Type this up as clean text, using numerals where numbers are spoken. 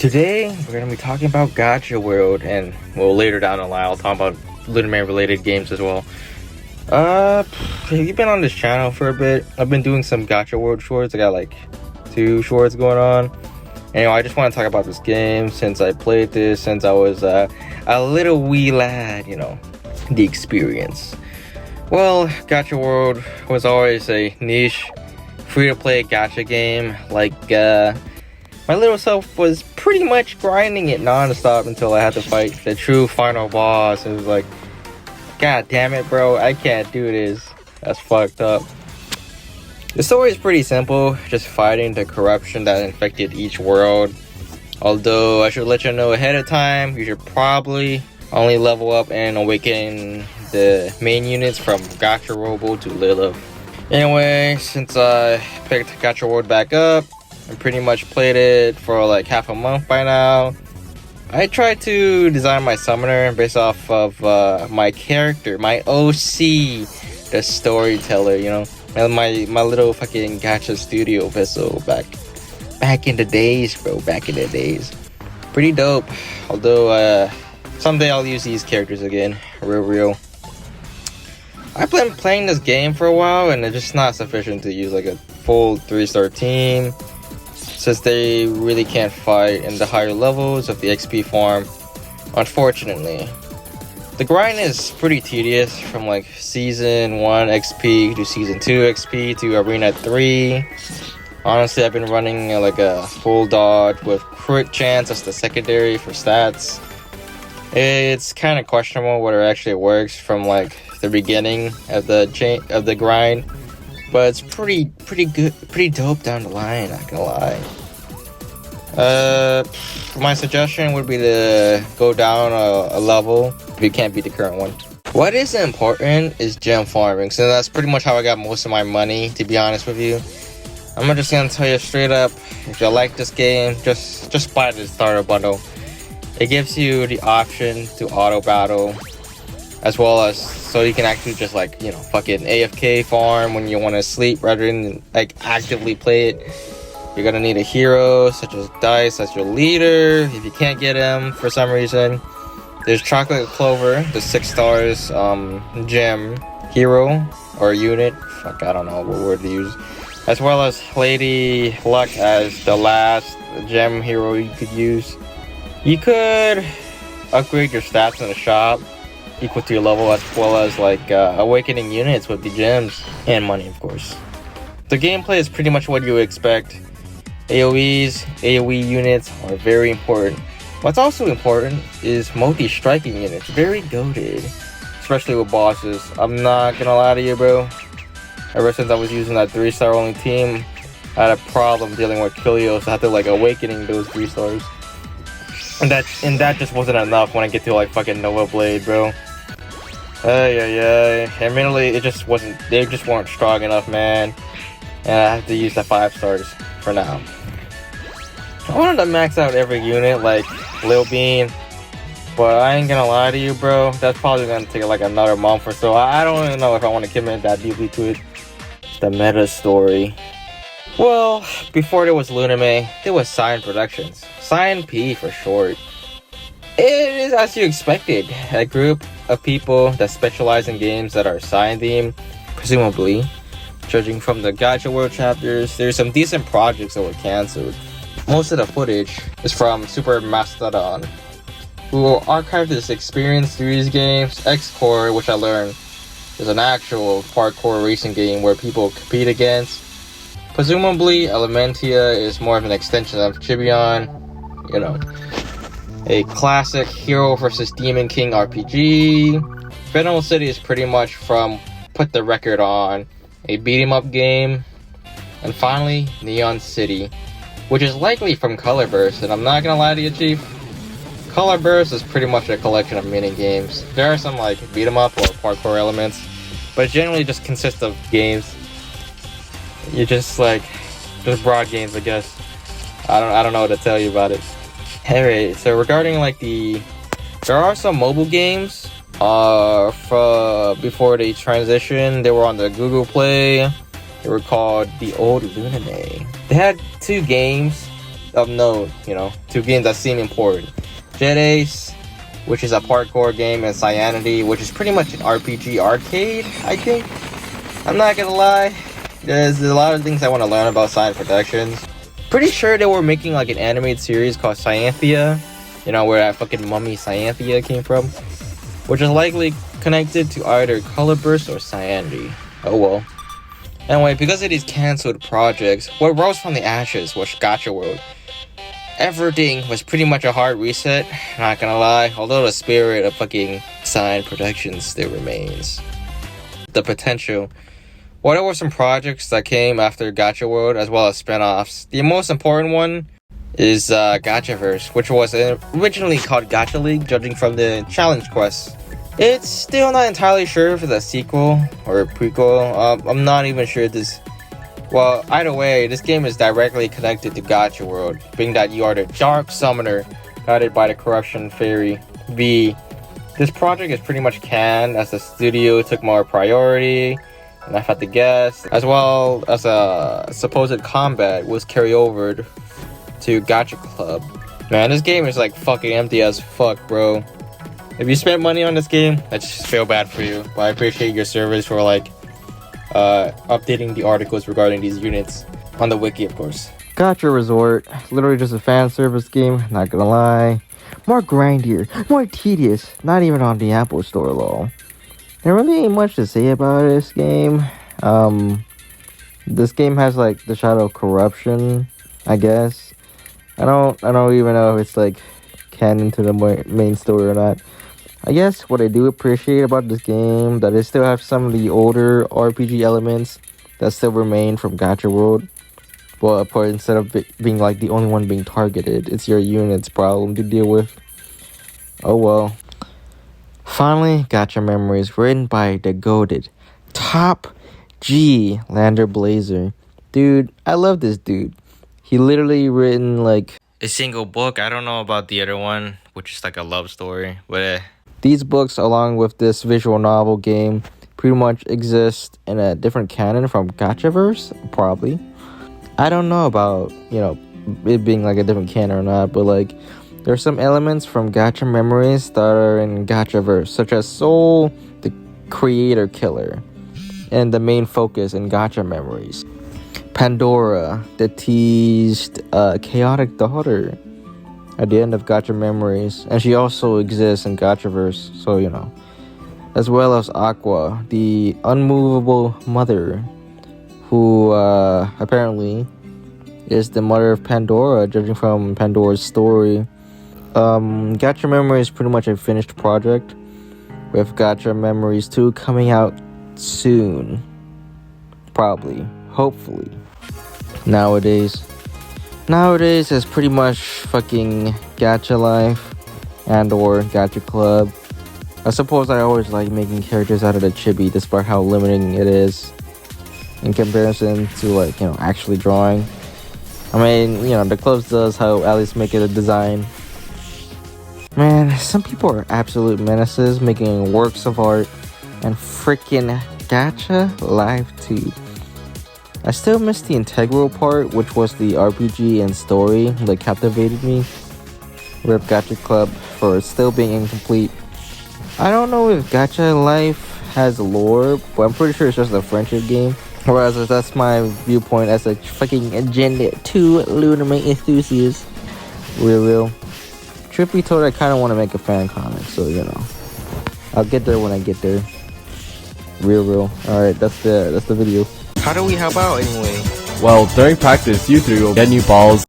Today, we're going to be talking about Gacha World, and well, later down the line, I'll talk about Lunime related games as well. Have you been on this channel for a bit? I've been doing some Gacha World shorts. I got like 2 shorts going on. Anyway, I just want to talk about this game since I played this since I was a little wee lad, the experience. Well, Gacha World was always a niche, free-to-play gacha game. My little self was pretty much grinding it non-stop until I had to fight the true final boss. It was like, god damn it, bro, I can't do this. That's fucked up. The story is pretty simple, just fighting the corruption that infected each world. Although I should let you know ahead of time, you should probably only level up and awaken the main units from Gacha Robo to Lilith. Anyway, since I picked Gacha World back up, I pretty much played it for like half a month by now. I tried to design my summoner based off of my character, my OC, the storyteller, and my little fucking gacha studio vessel back in the days, bro, back in the days. Pretty dope. Although someday I'll use these characters again, real. I've been playing this game for a while and it's just not sufficient to use like a full 3-star team, since they really can't fight in the higher levels of the XP farm, unfortunately. The grind is pretty tedious, from like Season 1 XP to Season 2 XP to Arena 3. Honestly, I've been running like a full dodge with crit chance as the secondary for stats. It's kind of questionable whether it actually works from like the beginning of the grind. But it's pretty good, pretty dope down the line, not gonna lie. My suggestion would be to go down a level if you can't beat the current one. What is important is gem farming, so that's pretty much how I got most of my money, to be honest with you. I'm just gonna tell you straight up, if you like this game, just buy the starter bundle. It gives you the option to auto battle, as well as so you can actually just like fucking AFK farm when you want to sleep rather than like actively play it. You're gonna need a hero such as Dice as your leader if you can't get him for some reason. There's Chocolate Clover, the 6 stars gem hero or unit, I don't know what word to use, as well as Lady Luck as the last gem hero you could use. You could upgrade your stats in the shop equal to your level, as well as like awakening units with the gems and money, of course. The gameplay is pretty much what you would expect. AoE units are very important. What's also important is multi-striking units, very goated, especially with bosses. I'm not gonna lie to you, bro. Ever since I was using that 3-star only team, I had a problem dealing with Kilios. I had to like awakening those 3 stars. And that just wasn't enough when I get to like fucking Nova Blade, bro. Admittedly, they just weren't strong enough, man. And I have to use the 5 stars for now. I wanted to max out every unit like Lil Bean, but I ain't gonna lie to you, bro. That's probably gonna take like another month or so. I don't even know if I want to commit that deeply to it. The meta story. Well, before there was Lunime, there was Cyan Productions. Cyan P for short. It is as you expected, a group of people that specialize in games that are Cyan themed, presumably. Judging from the Gacha World chapters, there's some decent projects that were cancelled. Most of the footage is from Super Mastodon, who will archive this experience through these games. X-Core, which I learned is an actual parkour racing game where people compete against. Presumably, Elementia is more of an extension of Chibion, a classic hero versus Demon King RPG. Federal City is pretty much from Put the Record On, a beat-em-up game. And finally, Neon City, which is likely from Colorburst, and I'm not gonna lie to you, Chief. Colorburst is pretty much a collection of mini-games. There are some like beat-em-up or parkour elements, but it generally just consists of games. You just broad games, I guess. I don't know what to tell you about it. Alright, so regarding there are some mobile games before they transitioned. They were on the Google Play. They were called The Old Lunime. They had 2 games. of note, two games that seem important. Jet Ace, which is a parkour game, and Cyanity, which is pretty much an RPG arcade, I think. I'm not gonna lie, there's a lot of things I want to learn about Cyan Productions. Pretty sure they were making like an animated series called Cyanthia, where that fucking mummy Cyanthia came from, which is likely connected to either Color Burst or Cyanity. Oh well. Anyway, because of these cancelled projects, what rose from the ashes was Gacha World. Everything was pretty much a hard reset, not gonna lie, although the spirit of fucking Cyan Productions still remains. The potential. Well, there were some projects that came after Gacha World, as well as spin-offs. The most important one is Gachaverse, which was originally called Gacha League, judging from the challenge quests. It's still not entirely sure if it's a sequel or a prequel. I'm not even sure this... Well, either way, this game is directly connected to Gacha World, being that you are the Dark Summoner, guided by the Corruption Fairy, V. This project is pretty much canned, as the studio took more priority, and I've had to guess, as well as a supposed combat was carried over to Gacha Club. Man, this game is like fucking empty as fuck, bro. If you spent money on this game, I just feel bad for you. But I appreciate your service for like updating the articles regarding these units on the wiki, of course. Gacha Resort, literally just a fan service game, not gonna lie. More grindier, more tedious, not even on the Apple Store lol. There really ain't much to say about this game. This game has like the shadow of corruption, I guess. I don't even know if it's like canon to the main story or not. I guess what I do appreciate about this game, that it still has some of the older RPG elements that still remain from Gacha World. But instead of being like the only one being targeted, it's your unit's problem to deal with. Oh well. Finally, Gacha Memories, written by the goated Top G Lander Blazer. Dude, I love this dude. He literally written like a single book. I don't know about the other one, which is like a love story, but these books, along with this visual novel game, pretty much exist in a different canon from Gachaverse, probably. I don't know about, it being like a different canon or not, but like, there are some elements from Gacha Memories that are in Gachaverse, such as Soul, the creator killer, and the main focus in Gacha Memories. Pandora, the teased chaotic daughter at the end of Gacha Memories, and she also exists in Gachaverse, so as well as Aqua, the unmovable mother, who apparently is the mother of Pandora, judging from Pandora's story. Gacha Memories is pretty much a finished project, with Gacha Memories 2 coming out soon, probably, hopefully. Nowadays is pretty much fucking Gacha Life and or Gacha Club. I suppose I always like making characters out of the chibi, despite how limiting it is in comparison to like, actually drawing. I mean, the clubs does how at least make it a design. Man, some people are absolute menaces making works of art, and freaking Gacha Life 2. I still miss the integral part, which was the RPG and story that captivated me. Rip Gacha Club for still being incomplete. I don't know if Gacha Life has lore, but I'm pretty sure it's just a friendship game. Whereas that's my viewpoint as a fucking Gen 2 Lunime enthusiast. Real. Truth be told, I kind of want to make a fan comic, so I'll get there when I get there. Real. Alright, that's the video. How do we help out anyway? Well, during practice, you three will get new balls.